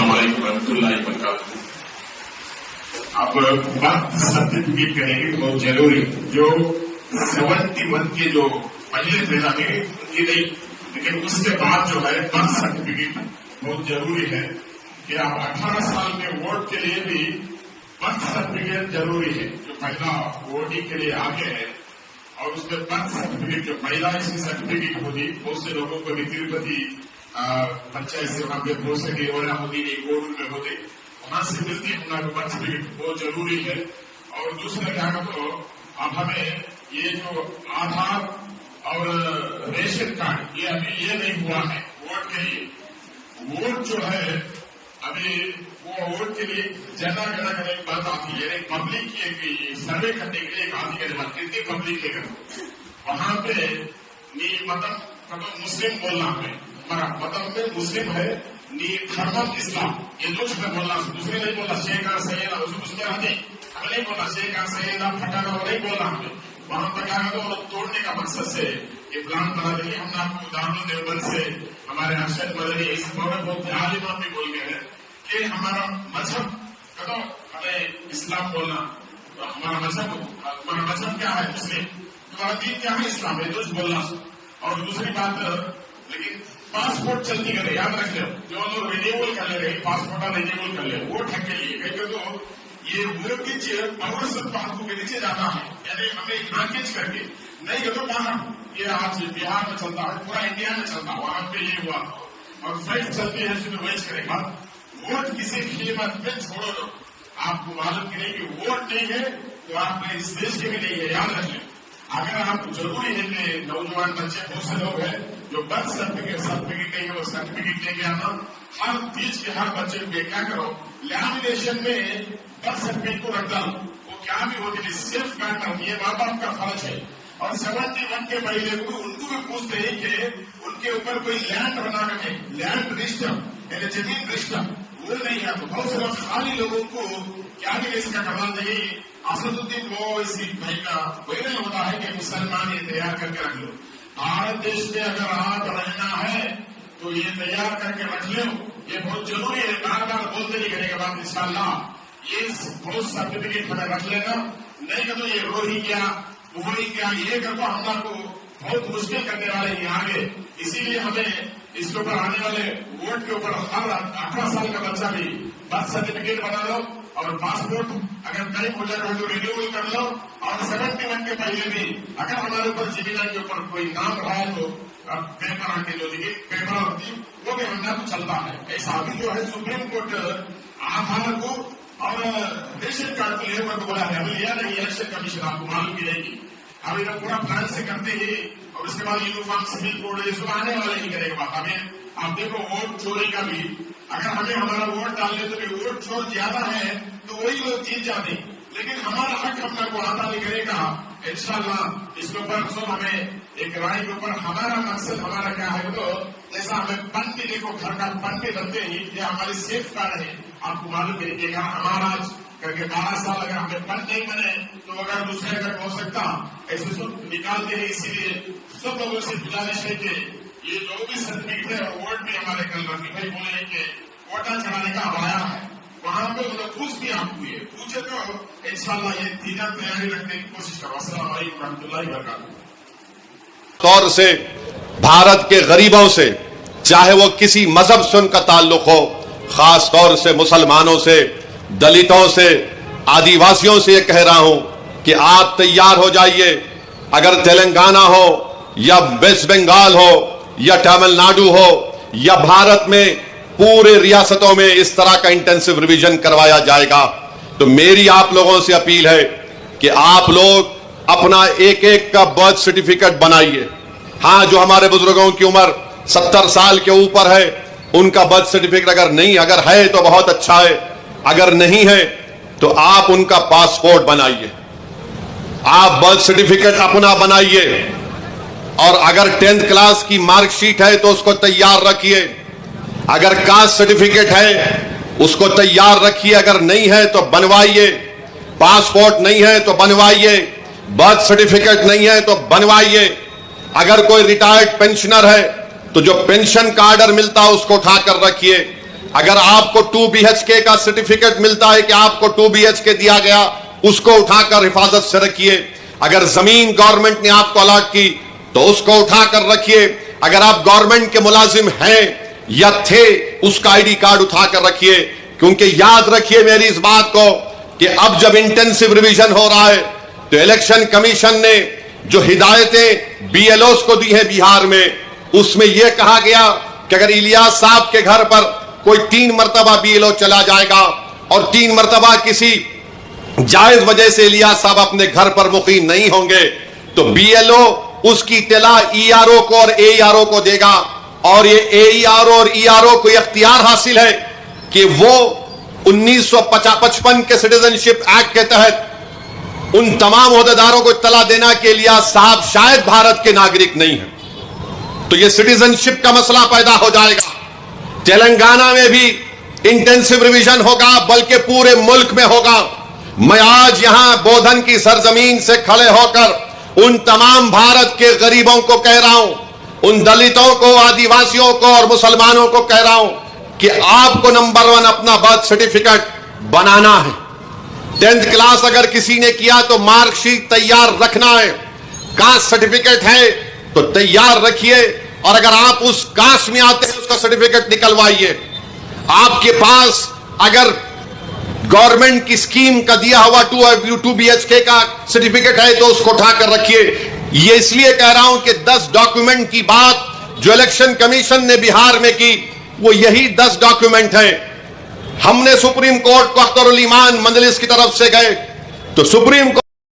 अस्सलाम वालेकुम रहमतुल्लाहि व बरकातहू। अब बात सर्टिफिकेट करेंगे बहुत जरूरी, जो 71 के जो पहले पैदा है उनकी नहीं, लेकिन उसके बाद जो है बर्थ सर्टिफिकेट बहुत जरूरी है कि आप 18 साल के वोट के लिए भी बर्थ सर्टिफिकेट जरूरी है। जो पहला वोटिंग के लिए आगे है और उसमें बर्थ सर्टिफिकेट जो पहला इसकी सर्टिफिकेट होगी, बहुत से लोगों को भी तिरुपति पंचायत से वहां पे हो सके और होगी कोड में होते वहां से मिलती है हमारा बर्थ सर्टिफिकेट बहुत जरूरी है। और दूसरा क्या तो अब हमें ये जो आधार और रेशन कार्ड ये अभी ये नहीं हुआ है वोट के लिए। वोट जो है अभी वो वोट के लिए जनगणना करने की बात आती है, पब्लिक की सर्वे करने के लिए एक आदि के बाद कितनी पब्लिक है वहां पे नी मतलब मुस्लिम बोलना है, हमारा मतलब में मुस्लिम है नी धर्म इस्लाम, ये दो शब्द बोलना, दूसरे नहीं बोलना शेख सैयदा उसमें रहते हमें नहीं बोलना शेख सैयदा फटाना वो नहीं बोलना हमें। वहां पर क्या करते वो तोड़ने का मकसद से ये प्लान बना देंगे। हमने आपको दारुल देवबंद से हमारे अरशद मदनी इस बहुत आलिमा भी बोल गए हैं कि हमारा मजहब कदम हमें इस्लाम बोलना, हमारा मजहब क्या है मुस्लिम, हमारा दीन क्या है इस्लाम, ये कुछ बोलना। और दूसरी बात लेकिन पासपोर्ट चलती करे, याद रख लो जो लोग रिन्यूअल कर ले रहे पासपोर्ट रिन्यूअल कर ले वो ठग के लिए कहीं तो ये वोट की पौरसत्व हकों के नीचे जाना है, यानी हमें नाकेज करके नहीं तो बाहर ये आज बिहार में चलता है, पूरा इंडिया में चलता है, वहां पे ये हुआ और फाइट चलती है इसमें वही करेगा। वोट किसी कीमत में छोड़ो लो, आपको मालूम की नहीं कि वोट नहीं है तो आप इस देश के भी नहीं है, याद रख लें। अगर आप जरूरी है कि नौजवान बच्चे बहुत से लोग हैं जो बर्थ सर्टिफिकेट नहीं है वो सर्टिफिकेट लेके आना, हर बीच के हर बच्चे को क्या करो लैमिनेशन में बर्थ सर्टिफिकेट को रख डालो, वो क्या भी होती है सेफ गार्ड करनी है, माँ बाप का फर्ज है। और 71 के पहले को उनको भी पूछते हैं कि उनके ऊपर कोई लैंड बना रखे, लैंड रजिस्टर यानी जमीन रजिस्टर वो नहीं है, तो बहुत से लोग खाली लोगों को क्या भी इसका करना नहीं। असदुद्दीन वो इसी भाई का वायरल होता है कि मुसलमान ये तैयार करके रख लो, भारत देश में अगर आप रहना है तो ये तैयार करके रख लो, ये बहुत जरूरी है। बार बार बोलते नहीं करने के बाद इंशाअल्लाह ये बहुत सर्टिफिकेट हमें रख लेना, नहीं तो ये रोहिंग्या ये कर तो हम को बहुत मुश्किल करने वाले हैं आगे। इसीलिए हमें इसके ऊपर आने वाले वोट के ऊपर हर 18 साल का बच्चा भी बर्थ सर्टिफिकेट बना लो और पासपोर्ट अगर टाइम हो जाए तो रिन्यूअल कर लो। और 71 के पहले भी अगर हमारे ऊपर जीविका के ऊपर कोई नाम रहा है तो पेपर आके जो देखिए पेपर होती वो भी हमने तो चलता है। ऐसा अभी जो है सुप्रीम कोर्ट आधार को और रेशन कार्ड के लिए बोला है, अभी लिया नहीं इलेक्शन कमीशन आपको मालूम भी नहीं, अभी तो पूरा प्लान से करते ही और उसके बाद यूनिफॉर्म सिविल कोड ये सब आने वाले ही करेगा बात। हमें आप देखो वोट चोरी का भी अगर हमें हमारा वोट डालने तो भी वोट चोर ज्यादा है तो वही लोग जीत जाते, लेकिन हमारा हक अपना को आता नहीं करेगा इंशाअल्लाह। इसके ऊपर सब हमें एक राय के ऊपर हमारा मकसद हमारा क्या है तो जैसा हमें पन भी देखो घर का पन भी बनते ही ये हमारी सेफ कार्ड है, आपको मालूम करिएगा हमारा आज करके 12 साल अगर हमें पन नहीं बने तो अगर दूसरे अगर हो सकता ऐसे सब निकालते हैं। इसीलिए सब लोगों से गुजारिश है कि ये जो भी सर्टिफिकेट है और वोट भी हमारे कल रफी भाई बोले हैं कि वोटा चढ़ाने का आया है वहां पे उन्हें खुश भी आप हुए पूछे तो इंशाअल्लाह ये तीजा तैयारी रखने की कोशिश करो। अस्सलाम वालेकुम रहमतुल्लाहि व बरकातहू। तौर से भारत के गरीबों से चाहे वो किसी मजहब से उनका ताल्लुक हो, खास तौर से मुसलमानों से, दलितों से, आदिवासियों से ये कह रहा हूं कि आप तैयार हो जाइए। अगर तेलंगाना हो या वेस्ट बंगाल हो या तमिलनाडु हो या भारत में पूरे रियासतों में इस तरह का इंटेंसिव रिवीजन करवाया जाएगा, तो मेरी आप लोगों से अपील है कि आप लोग अपना एक एक का बर्थ सर्टिफिकेट बनाइए। हां, जो हमारे बुजुर्गों की उम्र 70 साल के ऊपर है उनका बर्थ सर्टिफिकेट अगर है तो बहुत अच्छा है, अगर नहीं है तो आप उनका पासपोर्ट बनाइए, आप बर्थ सर्टिफिकेट अपना बनाइए। और अगर 10th क्लास की मार्कशीट है तो उसको तैयार रखिए, अगर कास्ट सर्टिफिकेट है उसको तैयार रखिए, अगर नहीं है तो बनवाइए, पासपोर्ट नहीं है तो बनवाइए, बर्थ सर्टिफिकेट नहीं है तो बनवाइए। अगर कोई रिटायर्ड पेंशनर है तो जो पेंशन कार्डर मिलता है उसको उठाकर रखिए। अगर आपको 2 BHK का सर्टिफिकेट मिलता है कि आपको 2 BHK दिया गया, उसको उठाकर हिफाजत से रखिए। अगर जमीन गवर्नमेंट ने आपको अलॉट की तो उसको उठाकर रखिए। अगर आप गवर्नमेंट के मुलाजिम हैं या थे, उसका आईडी कार्ड उठाकर रखिए। क्योंकि याद रखिए मेरी इस बात को कि अब जब इंटेंसिव रिवीजन हो रहा है तो इलेक्शन कमीशन ने जो हिदायतें BLOs को दी है बिहार में, उसमें यह कहा गया कि अगर इलियास साहब के घर पर कोई 3 मरतबा BLO चला जाएगा और 3 मरतबा किसी जायज वजह से इलियास साहब अपने घर पर मुकीम नहीं होंगे तो BLO उसकी इत्तला ERO को और AERO को देगा। और ये AERO और ERO को इख्तियार हासिल है कि वो 1955 के सिटीजनशिप एक्ट के तहत उन तमाम ओहदेदारों को इत्तला देना के लिए साहब शायद भारत के नागरिक नहीं है, तो ये सिटीजनशिप का मसला पैदा हो जाएगा। तेलंगाना में भी इंटेंसिव रिवीजन होगा, बल्कि पूरे मुल्क में होगा। मैं आज यहां बोधन की सरजमीन से खड़े होकर उन तमाम भारत के गरीबों को कह रहा हूं, उन दलितों को, आदिवासियों को और मुसलमानों को कह रहा हूं कि आपको नंबर 1 अपना बर्थ सर्टिफिकेट बनाना है। 10th क्लास अगर किसी ने किया तो मार्कशीट तैयार रखना है। कास्ट सर्टिफिकेट है तो तैयार रखिए, और अगर आप उस कास्ट में आते हैं उसका सर्टिफिकेट निकलवाइए। आपके पास अगर गवर्नमेंट की स्कीम का दिया हुआ 2 BHK का सर्टिफिकेट है तो उसको उठाकर रखिए। ये इसलिए कह रहा हूं कि 10 डॉक्यूमेंट की बात जो इलेक्शन कमीशन ने बिहार में की, वो यही 10 डॉक्यूमेंट हैं। हमने सुप्रीम कोर्ट को अख्तरुल ईमान मजलिस की तरफ से गए तो सुप्रीम कोर्ट